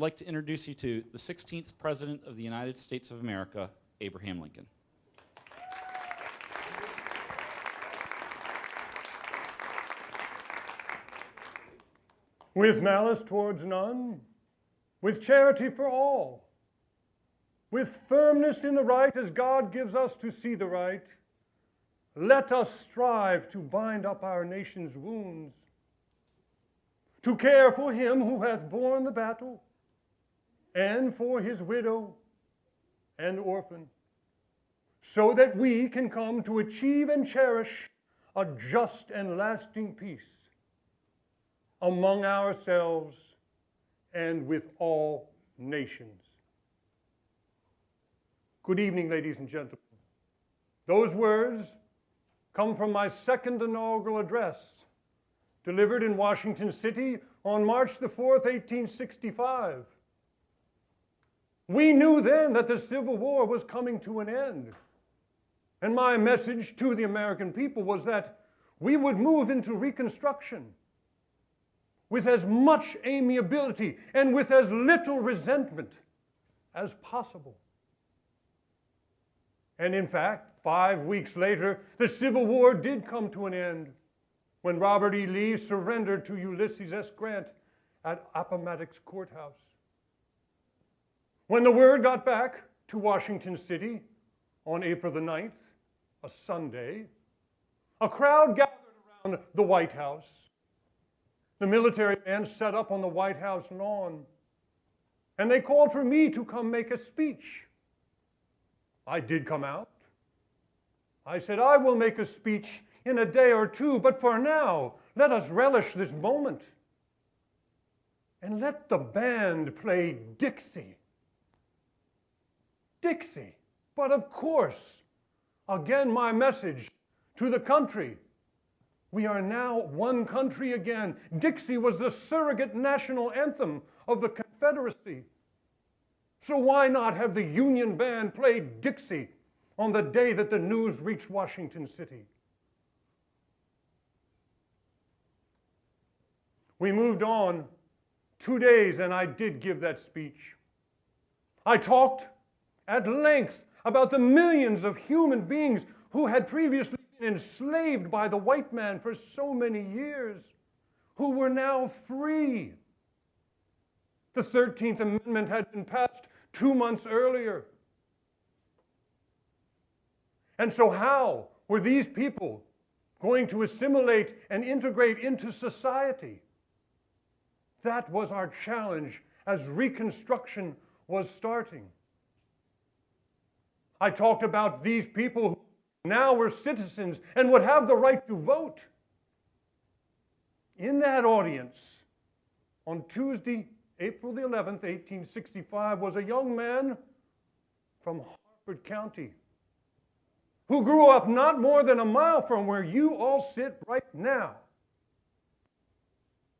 I'd like to introduce you to the 16th President of the United States of America, Abraham Lincoln. With malice towards none, with charity for all, with firmness in the right as God gives us to see the right, let us strive to bind up our nation's wounds, to care for him who hath borne the battle, and for his widow and orphan, so that we can come to achieve and cherish a just and lasting peace among ourselves and with all nations. Good evening, ladies and gentlemen. Those words come from my second inaugural address, delivered in Washington City on March the 4th, 1865. We knew then that the Civil War was coming to an end. And my message to the American people was that we would move into Reconstruction with as much amiability and with as little resentment as possible. And in fact, 5 weeks later, the Civil War did come to an end when Robert E. Lee surrendered to Ulysses S. Grant at Appomattox Courthouse. When the word got back to Washington City on April the 9th, a Sunday, a crowd gathered around the White House. The military men set up on the White House lawn, and they called for me to come make a speech. I did come out. I said, I will make a speech in a day or two, but for now, let us relish this moment. And let the band play Dixie. Dixie. But of course, again, my message to the country. We are now one country again. Dixie was the surrogate national anthem of the Confederacy. So why not have the Union Band play Dixie on the day that the news reached Washington City? We moved on 2 days, and I did give that speech. I talked at length about the millions of human beings who had previously been enslaved by the white man for so many years, who were now free. The 13th Amendment had been passed 2 months earlier. And so how were these people going to assimilate and integrate into society? That was our challenge as Reconstruction was starting. I talked about these people who now were citizens and would have the right to vote. In that audience, on Tuesday, April the 11th, 1865, was a young man from Harford County who grew up not more than a mile from where you all sit right now.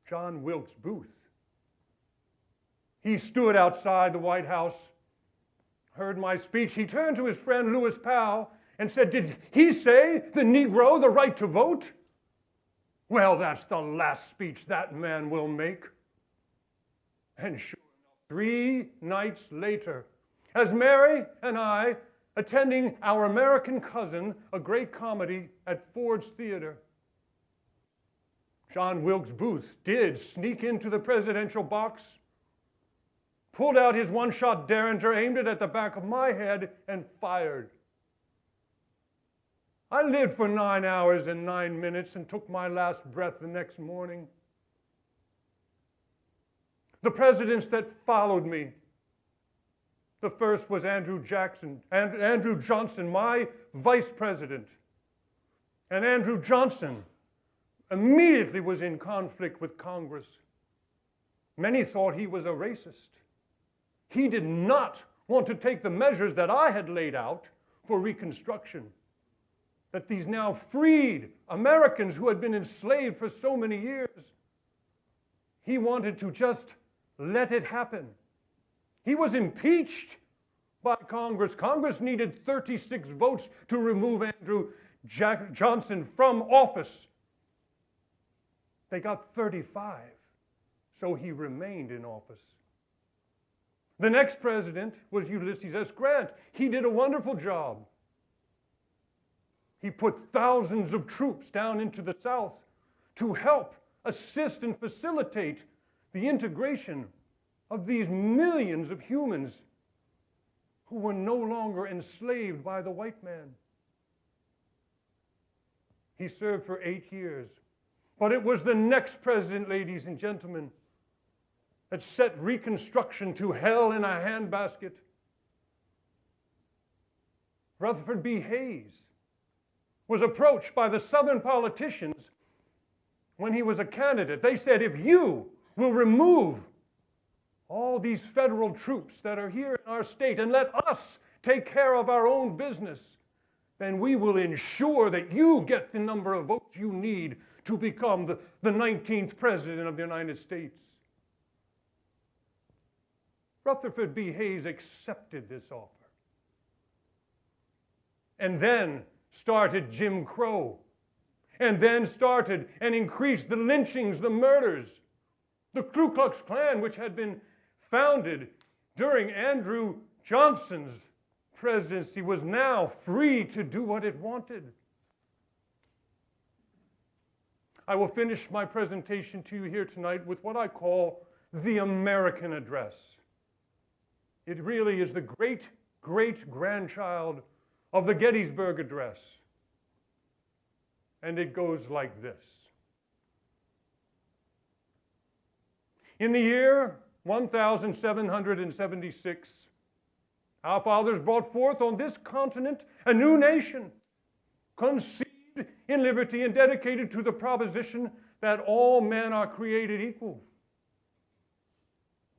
John Wilkes Booth. He stood outside the White House, heard my speech. He turned to his friend Lewis Powell and said, did he say the Negro the right to vote? Well, that's the last speech that man will make. And sure enough, 3 nights later, as Mary and I, attending Our American Cousin, a great comedy at Ford's Theater, John Wilkes Booth did sneak into the presidential box, pulled out his one-shot Derringer, aimed it at the back of my head, and fired. I lived for 9 hours and 9 minutes and took my last breath the next morning. The presidents that followed me, the first was Andrew Johnson, my vice president. And Andrew Johnson immediately was in conflict with Congress. Many thought he was a racist. He did not want to take the measures that I had laid out for Reconstruction, that these now freed Americans who had been enslaved for so many years, he wanted to just let it happen. He was impeached by Congress. Congress needed 36 votes to remove Andrew Johnson from office. They got 35, so he remained in office. The next president was Ulysses S. Grant. He did a wonderful job. He put thousands of troops down into the South to help assist and facilitate the integration of these millions of humans who were no longer enslaved by the white man. He served for 8 years. But it was the next president, ladies and gentlemen, that set Reconstruction to hell in a handbasket. Rutherford B. Hayes was approached by the Southern politicians when he was a candidate. They said, if you will remove all these federal troops that are here in our state and let us take care of our own business, then we will ensure that you get the number of votes you need to become the 19th president of the United States. Rutherford B. Hayes accepted this offer. And then started Jim Crow. And then started and increased the lynchings, the murders. The Ku Klux Klan, which had been founded during Andrew Johnson's presidency, was now free to do what it wanted. I will finish my presentation to you here tonight with what I call the American Address. It really is the great-great-grandchild of the Gettysburg Address. And it goes like this. In the year 1776, our fathers brought forth on this continent a new nation, conceived in liberty and dedicated to the proposition that all men are created equal.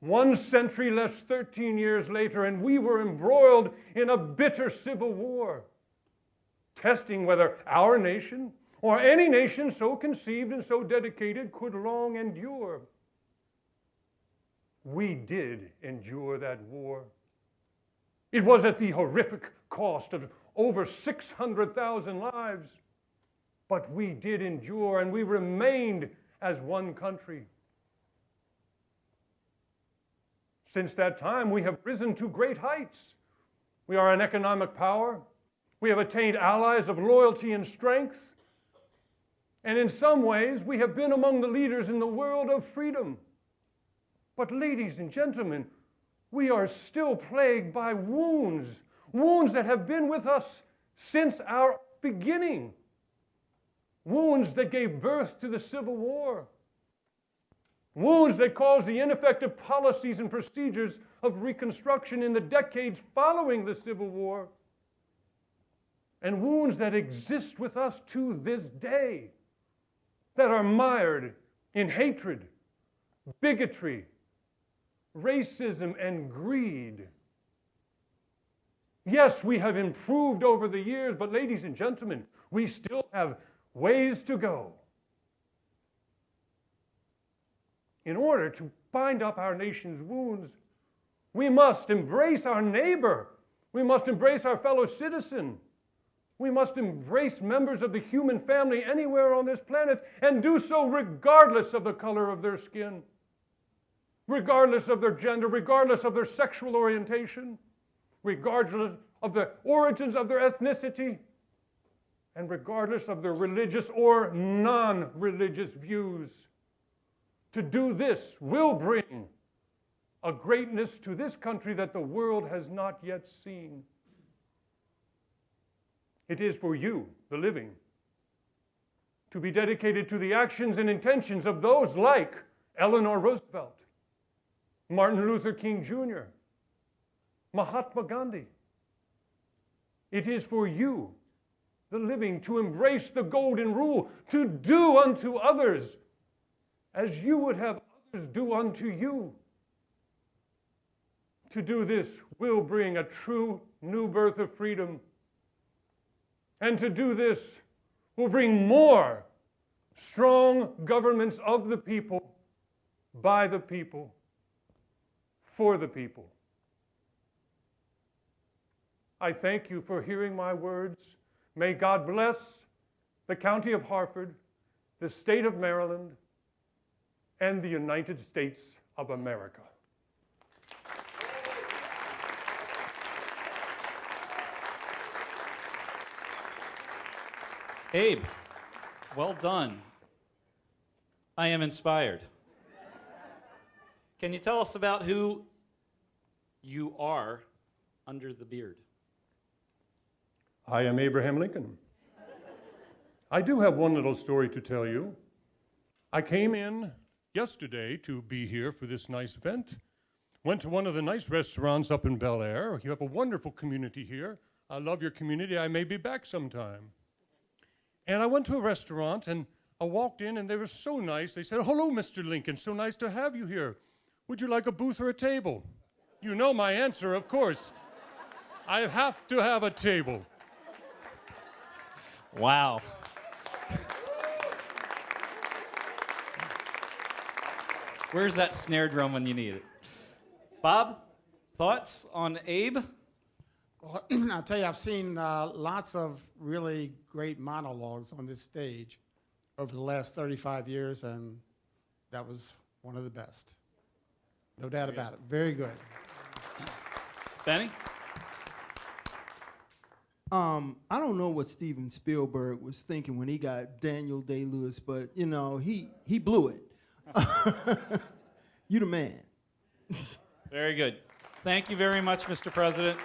1 century less 13 years later, and we were embroiled in a bitter civil war, testing whether our nation or any nation so conceived and so dedicated could long endure. We did endure that war. It was at the horrific cost of over 600,000 lives, but we did endure, and we remained as one country. Since that time, we have risen to great heights. We are an economic power. We have attained allies of loyalty and strength. And in some ways, we have been among the leaders in the world of freedom. But ladies and gentlemen, we are still plagued by wounds that have been with us since our beginning. Wounds that gave birth to the Civil War. Wounds that caused the ineffective policies and procedures of Reconstruction in the decades following the Civil War. And wounds that exist with us to this day, that are mired in hatred, bigotry, racism, and greed. Yes, we have improved over the years, but ladies and gentlemen, we still have ways to go. In order to bind up our nation's wounds, we must embrace our neighbor. We must embrace our fellow citizen. We must embrace members of the human family anywhere on this planet, and do so regardless of the color of their skin, regardless of their gender, regardless of their sexual orientation, regardless of the origins of their ethnicity, and regardless of their religious or non-religious views. To do this will bring a greatness to this country that the world has not yet seen. It is for you, the living, to be dedicated to the actions and intentions of those like Eleanor Roosevelt, Martin Luther King Jr., Mahatma Gandhi. It is for you, the living, to embrace the golden rule, to do unto others as you would have others do unto you. To do this will bring a true new birth of freedom. And to do this will bring more strong governments of the people, by the people, for the people. I thank you for hearing my words. May God bless the County of Hartford, the State of Maryland, and the United States of America. Abe, well done. I am inspired. Can you tell us about who you are under the beard? I am Abraham Lincoln. I do have one little story to tell you. I came in yesterday to be here for this nice event. Went to one of the nice restaurants up in Bel Air. You have a wonderful community here. I love your community. I may be back sometime. And I went to a restaurant and I walked in and they were so nice. They said, "Hello, Mr. Lincoln, so nice to have you here. Would you like a booth or a table?" You know my answer, of course. I have to have a table. Wow. Where's that snare drum when you need it? Bob, thoughts on Abe? Well, I'll tell you, I've seen lots of really great monologues on this stage over the last 35 years, and that was one of the best. No doubt about it. Very good. Benny? I don't know what Steven Spielberg was thinking when he got Daniel Day-Lewis, but you know, he blew it. You the man. Very good. Thank you very much, Mr. President.